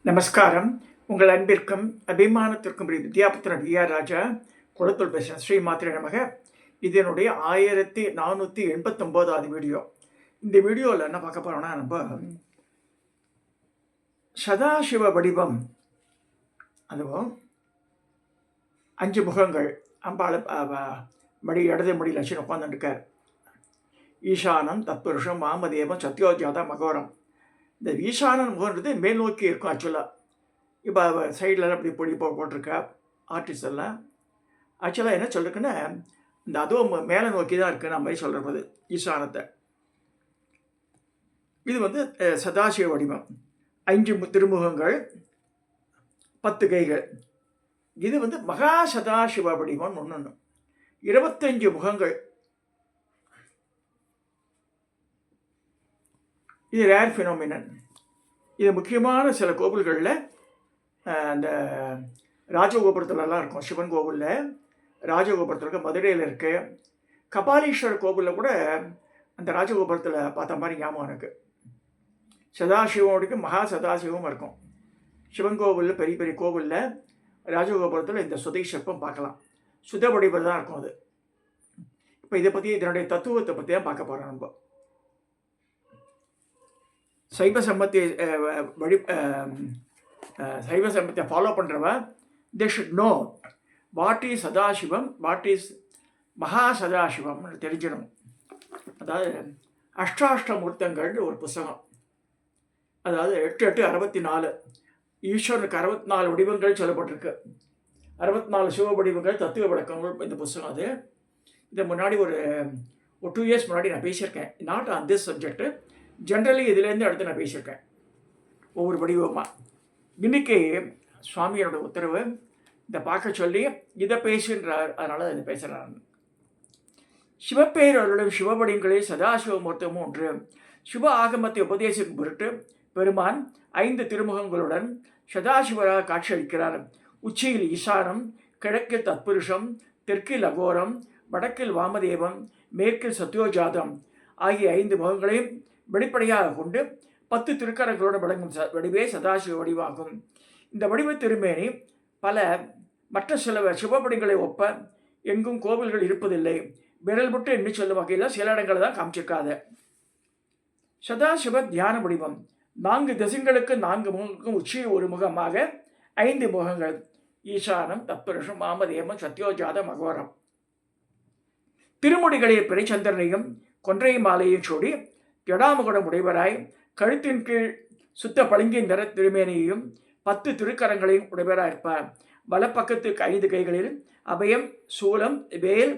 நமஸ்காரம். உங்கள் அன்பிற்கும் அபிமானத்திற்கும் வித்யாபுத்திரன் வி.ஆர். ராஜா குளத்தூர் பேசுகிறேன். ஸ்ரீ மாத்திரை நமக. இதனுடைய 1489வது வீடியோ. இந்த வீடியோவில் என்ன பார்க்க போகிறோம்னா, நம்ம சதாசிவ வடிவம், அதுவும் 5 முகங்கள், அம்பாள் இடது மடி லட்சணம் உட்காந்துருக்கார். ஈசானம், தத்புருஷம், வாமதேவம், சத்யோஜாதா, மகோரம். இந்த ஈசானன் முகன்றது மேல் நோக்கி இருக்கும். இப்போ சைடில் அப்படி பொடி போட்டிருக்கா ஆர்டிஸ்ட் எல்லாம். ஆக்சுவலாக என்ன சொல்லிருக்குன்னா, இந்த அதுவும் மேலே நோக்கி தான் இருக்குது நம்ம மாதிரி சொல்கிறது ஈசானத்தை. இது சதாசிவ வடிவம், 5 திருமுகங்கள், 10 கைகள். இது மகா சதாசிவ வடிவம். ஒன்று 25 முகங்கள். இது ரேர் ஃபினோமினன். இது முக்கியமான சில கோவில்களில், அந்த ராஜகோபுரத்துலலாம் இருக்கும். சிவன் கோவிலில் ராஜகோபுரத்தில் இருக்க, மதுரையில் இருக்குது. கபாலீஸ்வரர் கோவிலில் கூட அந்த ராஜகோபுரத்தில் பார்த்த மாதிரி ஞாபகம் இருக்குது. சதாசிவனுக்கு மகா சதாசிவம் இருக்கும். சிவன் கோவிலில், பெரிய பெரிய கோவிலில் ராஜகோபுரத்தில் இந்த சுதை சிற்பம் பார்க்கலாம். சுத வடிவில் தான் இருக்கும் அது. இப்போ இதை பற்றி, இதனுடைய தத்துவத்தை பற்றி தான் பார்க்க போகிறோம். நம்ம சைவ சமயத்தை ஃபாலோ பண்ணுறவன் they should know what is Sadashivam, what is மகா சதாசிவம்னு தெரிஞ்சிடணும். அதாவது அஷ்டாஷ்டமூர்த்தங்கள்னு ஒரு புஸ்தகம். அதாவது 8 64 ஈஸ்வரனுக்கு 64 வடிவங்கள் சொல்லப்பட்டிருக்கு. 64 சிவ வடிவங்கள், தத்துவ விளக்கங்கள் இந்த புஸ்தகம். அது இதை முன்னாடி ஒரு 2 இயர்ஸ் முன்னாடி நான் பேசியிருக்கேன். Not on this subject, generally இதுலேருந்து அடுத்து நான் பேசியிருக்கேன் ஒவ்வொரு வடிவமாக. இன்னைக்கு சுவாமியோட உத்தரவு இதை பார்க்க சொல்லி இதை பேசுன்றார். அதனால் இதை பேசுகிறார். சிவப்பேரருடைய சிவவடிவங்களில் சதாசிவமூர்த்தமும் ஒன்று. சிவ ஆகமத்தை உபதேசிக்கும் பொருட்டு பெருமான் 5 திருமுகங்களுடன் சதாசிவராக காட்சியளிக்கிறார். உச்சியில் ஈசானம், கிழக்கில் தத்புருஷம், தெற்கில் அகோரம், வடக்கில் வாமதேவம், மேற்கில் சத்யோஜாதம் ஆகிய 5 முகங்களையும் வெளிப்படையாக கொண்டு 10 திருக்கரங்களோடு விளங்கும் வடிவே சதாசிவ வடிவாகும். இந்த வடிவ திருமேனி பல மற்ற சில சிவபடிகளை ஒப்ப எங்கும் கோவில்கள் இருப்பதில்லை. விரல் விட்டு எண்ணி சொல்லும் வகையில் சில இடங்களை தான் காமிச்சிருக்காத. சதாசிவ தியான வடிவம் 4 திசைகளுக்கு 4 முகங்களுக்கும் உச்சி ஒரு முகமாக 5 முகங்கள். ஈசானம், தத்புருஷம், வாமதேவம், சத்யோஜாத, மகோரம். திருமுடிகளில் பிறைச்சந்திரனையும் கொன்றை மாலையும் சூடி ஜடாமுகடம் உடையவராய், கழுத்தின் கீழ் சுத்த பளிங்கின் நிற திருமேனியையும் 10 திருக்கரங்களையும் உடையவராக இருப்பார். வலப்பக்கத்துக்கு 5 கைகளில் அபயம், சூலம், வேல்,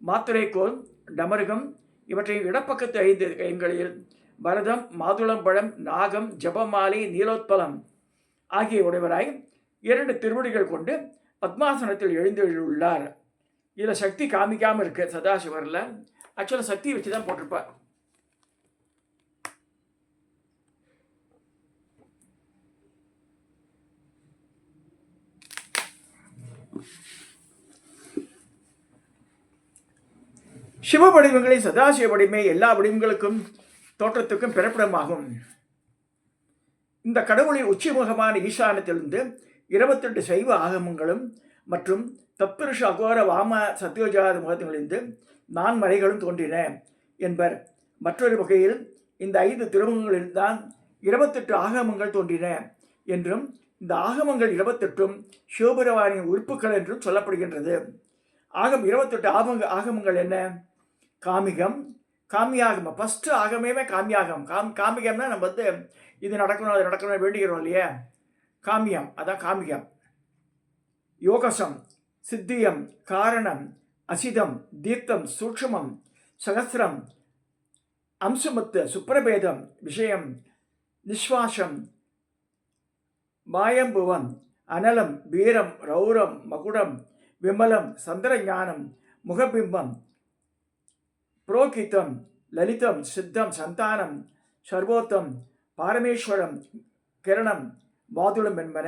மாத்திரைக்கோல், டமருகம் இவற்றையும் இடப்பக்கத்து 5 கைகளில் பரதம், மாதுளம்பழம், நாகம், ஜபமாலை, நீலோத்பலம் ஆகிய உடையவராய் 2 திருவடிகள் கொண்டு பத்மாசனத்தில் எழுந்துள்ளார். இதில் சக்தி காமிக்காமல் இருக்கு சதாசிவரில். ஆக்சுவலாக சக்தி வச்சு தான் போட்டிருப்பார். சிவ வடிவங்களில் சதாசிவ வடிவமே எல்லா வடிவங்களுக்கும் தோற்றத்துக்கும் பிறப்பிடமாகும். இந்த கடவுளின் உச்சிமுகமான ஈசானத்திலிருந்து 28 சைவ ஆகமங்களும் மற்றும் தத்புருஷ, அகோர, வாம, சத்யோஜாத முகத்திலிருந்து 4 மறைகளும் தோன்றின என்பர். மற்றொரு வகையில் இந்த 5 திருமுகங்களில் தான் 28 ஆகமங்கள் தோன்றின என்றும், இந்த ஆகமங்கள் 28ம் சிவபெருமானின் உறுப்புகள் என்றும் சொல்லப்படுகின்றது. 28 ஆகமங்கள் என்ன? காமிகம், காமியாகமம். ஃபஸ்ட்டு ஆகமே காமியாகம். காமிகம்னா நம்ம இது நடக்கணும், அது நடக்கணும் வேண்டிக்கிறோம் இல்லையா? காமியம், அதான் காமிகம். யோகசம், சித்தியம், காரணம், அசிதம், தீர்த்தம், சூட்சமம், சகசிரம், அம்சமத்து, சுப்பிரபேதம், விஷயம், நிஸ்வாசம், மாயம்புவம், அனலம், வீரம், ரௌரம், மகுடம், விமலம், சந்திரஞானம், முகபிம்பம், புரோகிதம், லலிதம், சித்தம், சந்தானம், சர்வோத்தம், பாரமேஸ்வரம், கிரணம், மாதுளம் என்பன.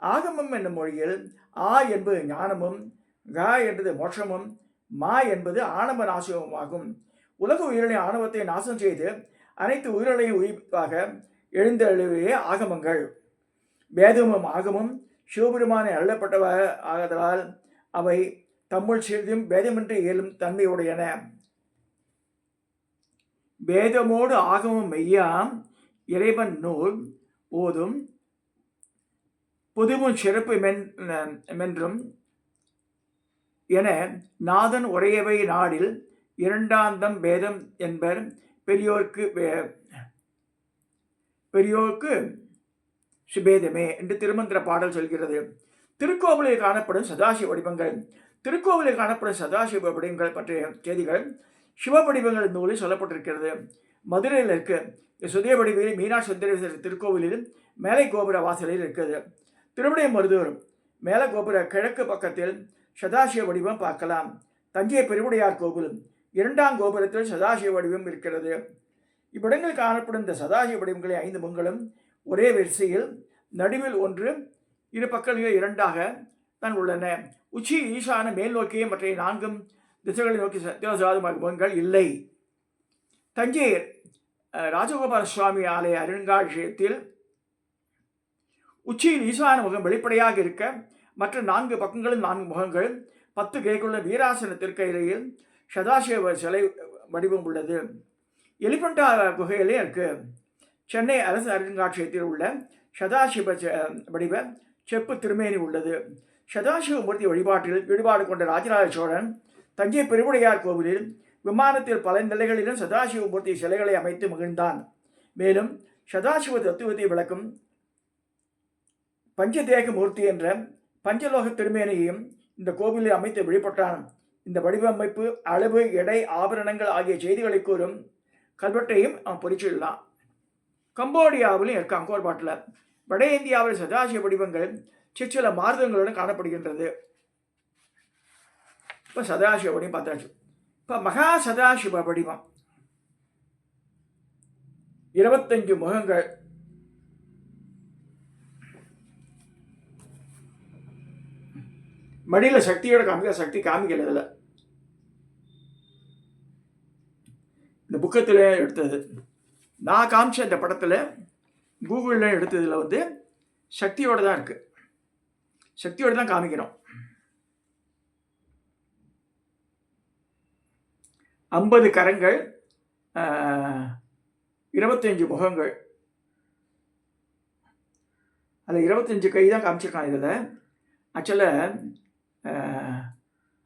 ஆகமம் என்னும் மொழியில் ஆ என்பது ஞானமும், க என்பது மோட்சமும், மா என்பது ஆணவ நாசமுமாகும். உலக உயிரின் ஆணவத்தை நாசம் செய்து அனைத்து உயிர்களையும் உயிர்ப்பாக எழுந்தெழுவே ஆகமங்கள். வேதமும் ஆகமும் சிவபெருமானை அருளப்பட்டவ ஆகதலால் அவை தம்முள் சிறிதும் வேதமின்றி இயலும் தன்மையுடையன. வேதமோடு ஆகமும் மெய்யாம் இறைவன் நூல் ஓதும் புதுவும் சிறப்பு மென்றும் என நாதன் உரையவை நாடில் இரண்டாந்தம் வேதம் என்பர் பெரியோர்க்கு சுபேதமே என்று திருமந்திர பாடல் சொல்கிறது. திருக்கோவிலில் காணப்படும் சதாசிவ வடிவங்கள். திருக்கோவிலில் காணப்படும் சதாசிவ வடிவங்கள் பற்றிய செய்திகள் சிவவடிவங்கள் நூலில் சொல்லப்பட்டிருக்கிறது. மதுரையில் இருக்கு சுதய வடிவில் மீனாட்சி சுந்தரேஸ்வரர் திருக்கோவிலில் மேலை கோபுர வாசலில் இருக்கிறது. திருவிடை மருதூர் மேல கோபுர கிழக்கு பக்கத்தில் சதாசிவ வடிவம் பார்க்கலாம். தஞ்சை பெருவுடையார் கோவில் 2ஆம் கோபுரத்தில் சதாசிவ வடிவம் இருக்கிறது. இவ்விடங்களில் காணப்படும் இந்த சதாசிவ வடிவங்களை 5 முகங்களும் ஒரே வரிசையில் நடுவில் ஒன்று, இரு பக்கங்களில் 2ஆக தான் உள்ளன. உச்சி ஈசான மேல் நோக்கிய மற்ற 4 திசைகளை நோக்கி சத்தியசாதமாக முகங்கள் இல்லை. தஞ்சை ராஜகோபால சுவாமி ஆலய அருங்காட்சியகத்தில் உச்சியில் ஈசான முகம் வெளிப்படையாக இருக்க மற்ற 4 பக்கங்களும் 4 முகங்கள் 10 கைக்குள்ள வீராசன திருக்கையிலையில் சதாசிவ சிலை வடிவம் உள்ளது. எலிபண்டா குகையிலே இருக்கு. சென்னை அரசு அருங்காட்சியகத்தில் உள்ள சதாசிவ வடிவ செப்பு திருமேனி உள்ளது. சதாசிவ மூர்த்தி வழிபாட்டில் ஈடுபாடு கொண்ட ராஜராஜ சோழன் தஞ்சை பெருவுடையார் கோவிலில் விமானத்தில் பல நிலைகளிலும் சதாசிவ மூர்த்தி சிலைகளை அமைத்து மகிழ்ந்தான். மேலும் சதாசிவ தத்துவத்தை விளக்கும் பஞ்சதேக மூர்த்தி என்ற பஞ்சலோக திருமேனியையும் இந்த கோவிலில் அமைத்து வழிபட்டான். இந்த வடிவமைப்பு, அளவு, எடை, ஆபரணங்கள் ஆகிய செய்திகளை கூறும் கல்வெட்டையும் அவன் பொறிச்சிடலாம். கம்போடியாவிலும் இருக்கு அங்கோர்பாட்டில். வட இந்தியாவில் சதாசிவ வடிவங்கள் சிற்சில மாறுதங்களுடன் காணப்படுகின்றது. இப்போ சதாசிவ வடிவம் பார்த்தாச்சு. இப்போ மகா சதாசிவ வடிவம் 25 முகங்கள். மடியில் சக்தியோட காமிக்க, சக்தி காமிக்கல. இதில் இந்த புக்கத்தில் எடுத்தது. நான் காமிச்ச இந்த படத்தில் கூகுளில் எடுத்ததில் சக்தியோடு தான் இருக்குது. சக்தியோடு தான் காமிக்கிறோம். 50 கரங்கள், 25 முகங்கள். அதில் 25 கை தான் காமிச்சிருக்கான். இதில் ஆக்சுவலாக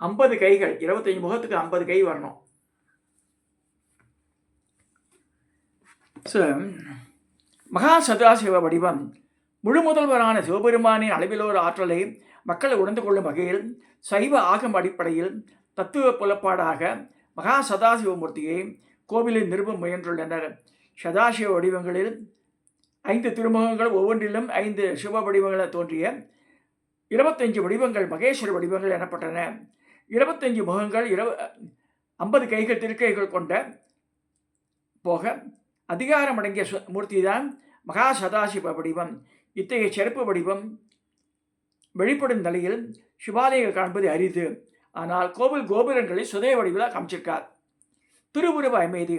50 கைகள், 25 முகத்துக்கு 50 கை வரணும். மகா சதாசிவ வடிவம் முழு முதல்வரான சிவபெருமானின் அளவிலோர் ஆற்றலை மக்களை உணர்ந்து கொள்ளும் வகையில் சைவ ஆகம் அடிப்படையில் தத்துவ புலப்பாடாக மகா சதாசிவ மூர்த்தியை கோவிலில் நிறுவ முயன்றுள்ளனர். சதாசிவ வடிவங்களில் 5 திருமுகங்கள், ஒவ்வொன்றிலும் 5 சிவ வடிவங்களை தோன்றிய 25 வடிவங்கள் மகேஸ்வர வடிவங்கள் எனப்பட்டன. 25 முகங்கள், 50 கைகள், திருக்கைகள் கொண்ட போக அதிகாரம் அடங்கிய மூர்த்தி தான் மகா சதாசிவ வடிவம். இத்தகைய சிறப்பு வடிவம் வெளிப்படும் நிலையில் சிவாலயங்கள் காண்பது அரிது. ஆனால் கோவில் கோபுரங்களில் சுதய வடிவில் காமிச்சிருக்கார். திருவுருவ அமைதி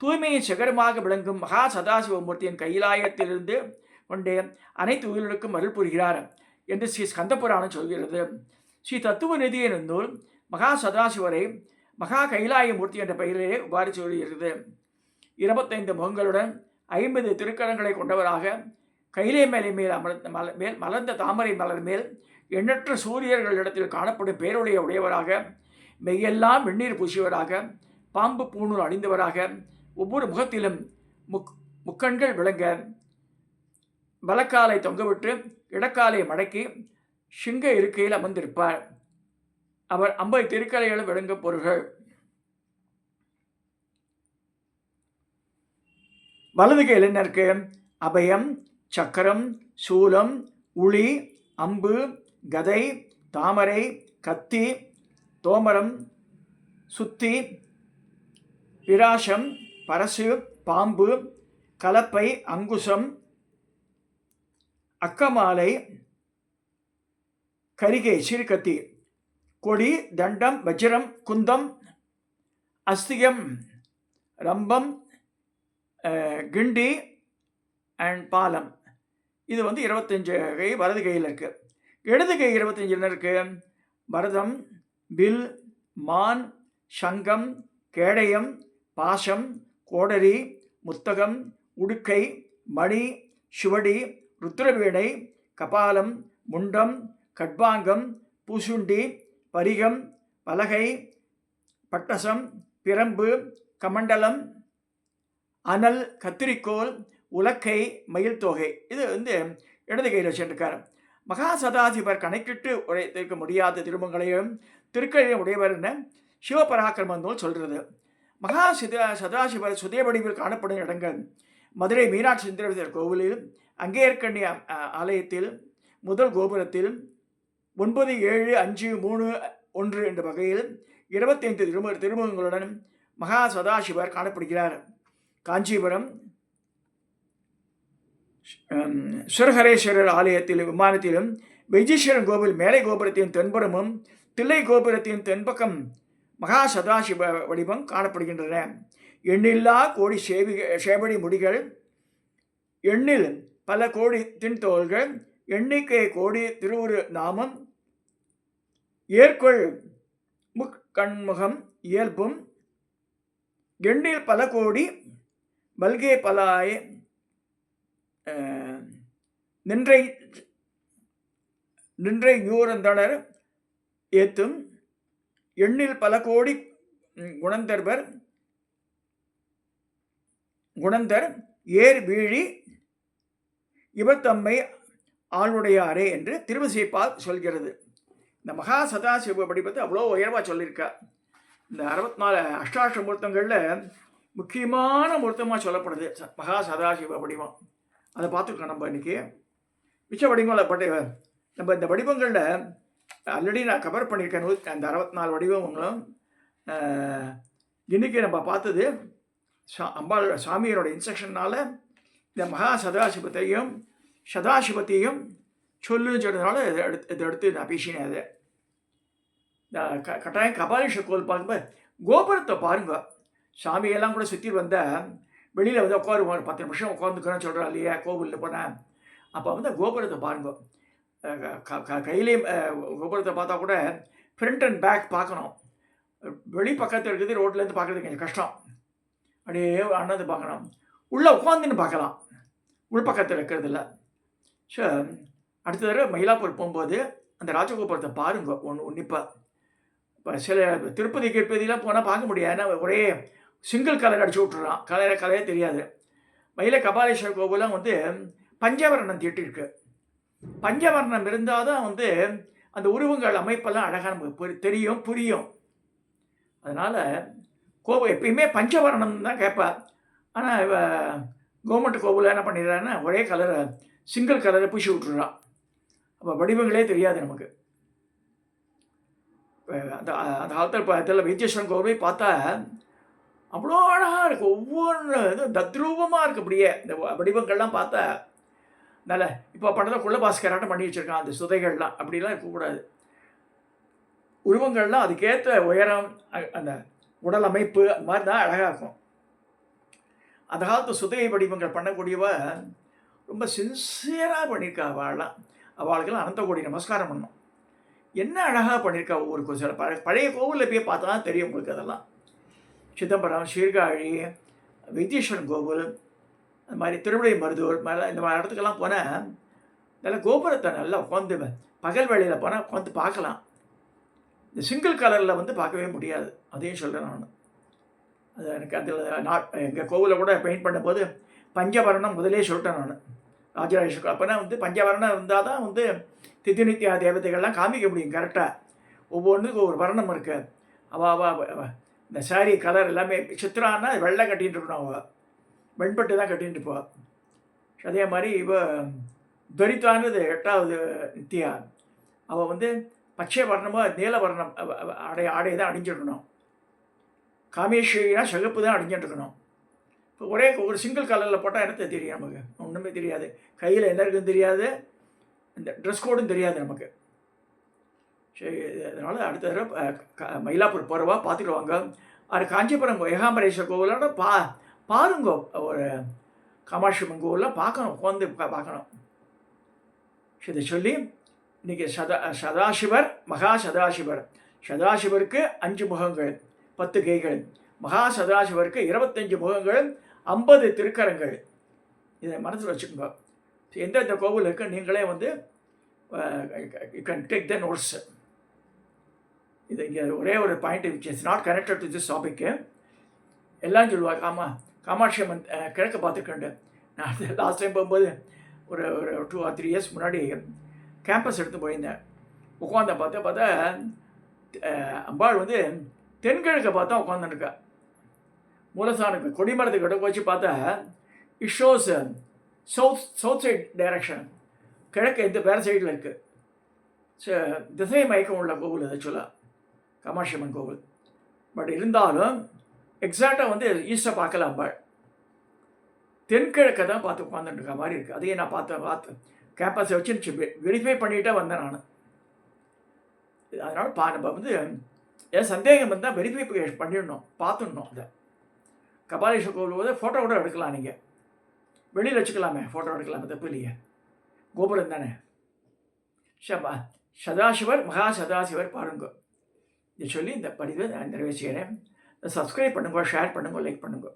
தூய்மையின் சிகரமாக விளங்கும் மகா சதாசிவ மூர்த்தியின் கையிலாயத்திலிருந்து கொண்டே அனைத்து உயிர்களுக்கும் அருள் புரிகிறார் என்று ஸ்ரீ ஸ்கந்தபுராணம் சொல்கிறது. ஸ்ரீ தத்துவ நிதி எனும் நூல் மகா சதாசிவரை மகா கைலாய மூர்த்தி என்ற பெயரிலே உபாரி சொல்கிறது. 25 முகங்களுடன் 50 திருக்கரங்களை கொண்டவராக கைலை மேலை மேல் மலர்ந்த தாமரை மலர் மேல் எண்ணற்ற சூரியர்களிடத்தில் காணப்படும் பேருடைய உடையவராக, மெய்யெல்லாம் வெந்நீர் பூசியவராக, பாம்பு பூணூல் அணிந்தவராக, ஒவ்வொரு முகத்திலும் முக்கண்கள் விளங்க வலக்காலை தொங்கவிட்டு இடக்காலை மடக்கி சிங்க இருக்கையில் அமர்ந்திருப்பார். அவர் 50 திருக்கலைகளும் விளங்கும் பொருள்கள். வலது கையில் என்ன இருக்கு? அபயம், சக்கரம், சூலம், உளி, அம்பு, கதை, தாமரை, கத்தி, தோமரம், சுத்தி, பிராசம், பரசு, பாம்பு, கலப்பை, அங்குசம், அக்கமாலை, கரிகை, சிறுகத்தி, கொடி, தண்டம், வஜ்ரம், குந்தம், அஸ்திகம், ரம்பம், கிண்டி அண்ட் பாலம். இது வந்து 25 கை வலது கையில் இருக்குது. இடது கை 25 என்ன இருக்குது? பரதம், வில், மான், சங்கம், கேடயம், பாசம், கோடரி, முத்தகம், உடுக்கை, மணி, சுவடி, ருத்ரவீணை, கபாலம், முண்டம், கட்பாங்கம், பூசுண்டி, பரிகம், பலகை, பட்டசம், பிரம்பு, கமண்டலம், அனல், கத்திரிக்கோல், உலக்கை, மயில் தொகை. இது வந்து இடது கையில் வச்சுருக்கார். மகா சதாசிவர் கணக்கிட்டு உரைத்திருக்க முடியாத திருமங்களையும் திருக்கழியும் உடையவர் என சிவபராக்கிரம நூல் சொல்கிறது. மகா சதாசிவர் சுதே வடிவில் காணப்படும் இடங்கள் மதுரை மீனாட்சி சுந்தரேஸ்வரர் கோவிலில், அங்கேற்கண்ணி ஆலயத்தில், முதல் கோபுரத்தில் 9, 7, 5, 3, 1 என்ற வகையில் 25 திருமுகங்களுடன் மகா சதாசிவர் காணப்படுகிறார். காஞ்சிபுரம் சுரஹரேஸ்வரர் ஆலயத்திலும் விமானத்திலும் வைத்தீஸ்வரன் கோவில் மேலை கோபுரத்தின் தென்புறமும் தில்லை கோபுரத்தின் தென்பக்கம் மகா சதாசிவ வடிவம் காணப்படுகின்றன. எண்ணில்லா கோடி சேவடி முடிகள், எண்ணில் பல கோடி தின்தோள்கள், எண்ணிக்கை கோடி திருவுரு நாமம், ஏற்கொள் முக்கண்முகம் இயல்பும், எண்ணில் பல கோடி மல்கே பலாய நின்றை யூரந்தனர் ஏத்தும், எண்ணில் பல கோடி குணந்தர் ஏர் வீழி இவர் தம்மை ஆளுடையாரே என்று திருவிசைப்பால் சொல்கிறது. இந்த மகா சதாசிவ வடிவத்தை அவ்வளோ உயர்வாக சொல்லியிருக்கா. இந்த 64 அஷ்டாஷ்ட மூர்த்தங்களில் முக்கியமான மூர்த்தமாக சொல்லப்படுது மகா சதாசிவ வடிவம். அதை பார்த்துருக்கோம் நம்ம இன்றைக்கி. மிச்ச வடிவங்களை பட்ட நம்ம இந்த வடிவங்களில் ஆல்ரெடி நான் கவர் பண்ணியிருக்கேன். அந்த 64 வடிவங்களும் இன்றைக்கி நம்ம பார்த்தது அம்பாள் சாமியோட இன்ஸ்ட்ரக்ஷனால் இந்த மகா சதாசிவத்தையும் சொல்லுன்னு சொன்னதுனால இதை எடுத்து நான் பேசினேன். அது கட்டாயம் கபாலீஸ்வரர் கோவில் பார்க்கும்போது கோபுரத்தை பாருங்க. சாமியெல்லாம் கூட சுற்றி வந்தால் வெளியில் வந்து உட்காருவாங்க, 10 நிமிஷம் உட்காந்துக்கிறேன்னு சொல்கிறா இல்லையா கோவிலில் போனேன். அப்போ வந்து கோபுரத்தை பாருங்க. கையிலேயும் கோபுரத்தை பார்த்தா கூட ஃப்ரண்ட் அண்ட் பேக் பார்க்கணும். வெளி பக்கத்தில் இருக்குது, ரோட்லேருந்து பார்க்குறது கொஞ்சம் கஷ்டம். அப்படியே அண்ணது பார்க்கணும். உள்ளே உட்காந்துன்னு பார்க்கலாம், உள் பக்கத்தில் இருக்கிறதில்ல. ஸோ அடுத்த தடவை மயிலாப்பூர் போகும்போது அந்த ராஜகோபுரத்தை பாருங்க உன்னிப்பாக. இப்போ சில திருப்பதிலாம் போனால் பார்க்க முடியாது, ஏன்னா ஒரே சிங்கிள் கலர் அடிச்சு விட்டுறான், கலரே தெரியாது. மயிலை கபாலீஸ்வரர் கோவிலாம் வந்து பஞ்சவர்ணம் தீட்டிருக்கு. பஞ்சவர்ணம் இருந்தால் தான் வந்து அந்த உருவங்கள் அமைப்பெல்லாம் அழகாக நமக்கு தெரியும், புரியும். அதனால் கோவில் எப்பயுமே பஞ்சவர்ணம் தான் கேட்பா. ஆனால் கவர்மெண்ட் கோவில் என்ன பண்ணிடுறான்னா ஒரே கலரை சிங்கிள் கலரை பூசி விட்டுறான். அப்போ வடிவங்களே தெரியாது நமக்கு. அந்த அந்த காலத்தில் இப்போ இதில் வைத்தீஸ்வரன் கோவில் பார்த்தா அவ்வளோ அழகாக இருக்குது. ஒவ்வொன்று இதுவும் தத்ரூபமாக இருக்குது. அப்படியே இந்த வடிவங்கள்லாம் பார்த்தா நல்ல இப்போ படத்தில் குள்ளபாஸ்கராட்டம் பண்ணி வச்சுருக்கான். அந்த சுதைகள்லாம் அப்படிலாம் இருக்கக்கூடாது. உருவங்கள்லாம் அதுக்கேற்ற உயரம், அந்த உடல் அமைப்பு, அது மாதிரி தான் அழகாக இருக்கும். அந்த காலத்து சுதை வடிவங்கள் பண்ணக்கூடியவ ரொம்ப சின்சியராக பண்ணியிருக்கா. அவளுக்கெல்லாம் அனந்த கோடி நமஸ்காரம் பண்ணோம். என்ன அழகாக பண்ணியிருக்கா ஒவ்வொரு சில பழைய கோவிலில் போய் பார்த்தா தான் தெரியும் உங்களுக்கு. அதெல்லாம் சிதம்பரம், சீர்காழி, வைத்தீஸ்வரன் கோவில், அது மாதிரி திருவிடை மருதூர் மேலே இந்த மாதிரி இடத்துக்கெல்லாம் போனால் நல்லா கோபுரத்தை நல்லா உட்காந்து பகல் வேளையில் போனால் உட்காந்து பார்க்கலாம். இந்த சிங்கிள் கலரில் வந்து பார்க்கவே முடியாது. அதையும் சொல்கிறேன் நான். அது எனக்கு அதில் எங்கள் கோவிலில் கூட பெயிண்ட் பண்ணும்போது பஞ்சவர்ணம் முதலே சொல்லிட்டேன் நான். ராஜராஜேஸ்வரர் அப்போனா வந்து பஞ்சவர்ணம் இருந்தால் தான் வந்து திதிநித்தியா தேவதைகள்லாம் காமிக்க முடியும் கரெக்டாக. ஒவ்வொன்றுக்கும் ஒரு வர்ணம் இருக்குது. அவள் இந்த சாரீ கலர் எல்லாமே சித்திரான்னா வெள்ளை கட்டிகிட்டு இருக்கணும். அவள் வெண்பட்டு தான் கட்டிகிட்டு இருப்பாள். அதே மாதிரி துரித்தானது 8வது நித்தியா. அவள் வந்து பச்சை வர்ணமாக நீல வர்ணம் ஆடை தான் அணிஞ்சிருக்கணும். காமேஸ்வரினா சிகப்பு தான் அணிஞ்சிட்டுருக்கணும். இப்போ ஒரு சிங்கிள் கலரில் போட்டால் எனக்கு தெரியும், நமக்கு ஒன்றுமே தெரியாது. கையில் என்ன இருக்குன்னு தெரியாது, இந்த ட்ரெஸ் கோடும் தெரியாது நமக்கு. சரி, அதனால் அடுத்த தடவை மயிலாப்பூர் போகிறவா பார்த்துட்டு வாங்க. அது காஞ்சிபுரம் ஏகாம்பரேஸ்வரர் கோவிலோட பாருங்க. ஒரு காமாட்சி அம்மன் கோவிலாம் பார்க்கணும், உட்காந்து பார்க்கணும். இதை சொல்லி இன்றைக்கி சதாசிவர் மகா சதாசிவர். சதாசிவருக்கு 5 முகங்கள் 10 கைகள், மகா சதாசிவருக்கு 25 முகங்கள் 50 திருக்கரங்கள். இதை மனசில் வச்சுக்கோங்க. எந்தெந்த கோவில் இருக்குது நீங்களே வந்து you can take the notes. இது இங்கே ஒரே ஒரு point which is not connected to this topic. எல்லாம் சொல்லுவாங்க காமாட்சி அம்மன் கிழக்கு பார்த்துக்கண்டு. நான் லாஸ்ட் டைம் போகும்போது ஒரு 2 or 3 இயர்ஸ் முன்னாடி கேம்பஸ் எடுத்து போயிருந்தேன். உட்காந்த பார்த்தா அம்பாள் வந்து தென்கிழக்கை பார்த்தா உட்காந்துருக்கா. மூலஸ்தானுக்கு கொடிமரத்துக்கு கிட்ட வச்சு பார்த்தா it shows south side direction. கிழக்கு இந்த வேறு சைடில் இருக்குது. ஸோ திசை மயக்கம் உள்ள கோவில் ஆக்சுவலாக காமாட்சி அம்மன் கோவில். பட் இருந்தாலும் எக்ஸாக்டாக வந்து ஈஸ்டை பார்க்கல அம்பாள். தென்கிழக்கை தான் பார்த்து உட்காந்துருக்க மாதிரி இருக்குது. அதையே நான் பார்த்து கேம்பஸை வச்சு வெரிஃபை பண்ணிகிட்டே வந்தேன் நான். அதனால் நம்ம வந்து ஏன் சந்தேகம் இருந்தால் வெரிஃபை பண்ணிடணும், பார்த்துடணும். அதை கபாலீஸ்வரர் கோவில் போது ஃபோட்டோ கூட எடுக்கலாம். நீங்கள் வெளியில் வச்சுக்கலாமே, ஃபோட்டோ எடுக்கலாமே, தப்பு இல்லையே, கோபுரம் தானே. சதாசிவர் மகா சதாசிவர் பாருங்க. இதை சொல்லி இந்த பதிவை நான் நிறைவேற்றுகிறேன். சப்ஸ்கிரைப் பண்ணுங்க, ஷேர் பண்ணுங்க, லைக் பண்ணுங்க.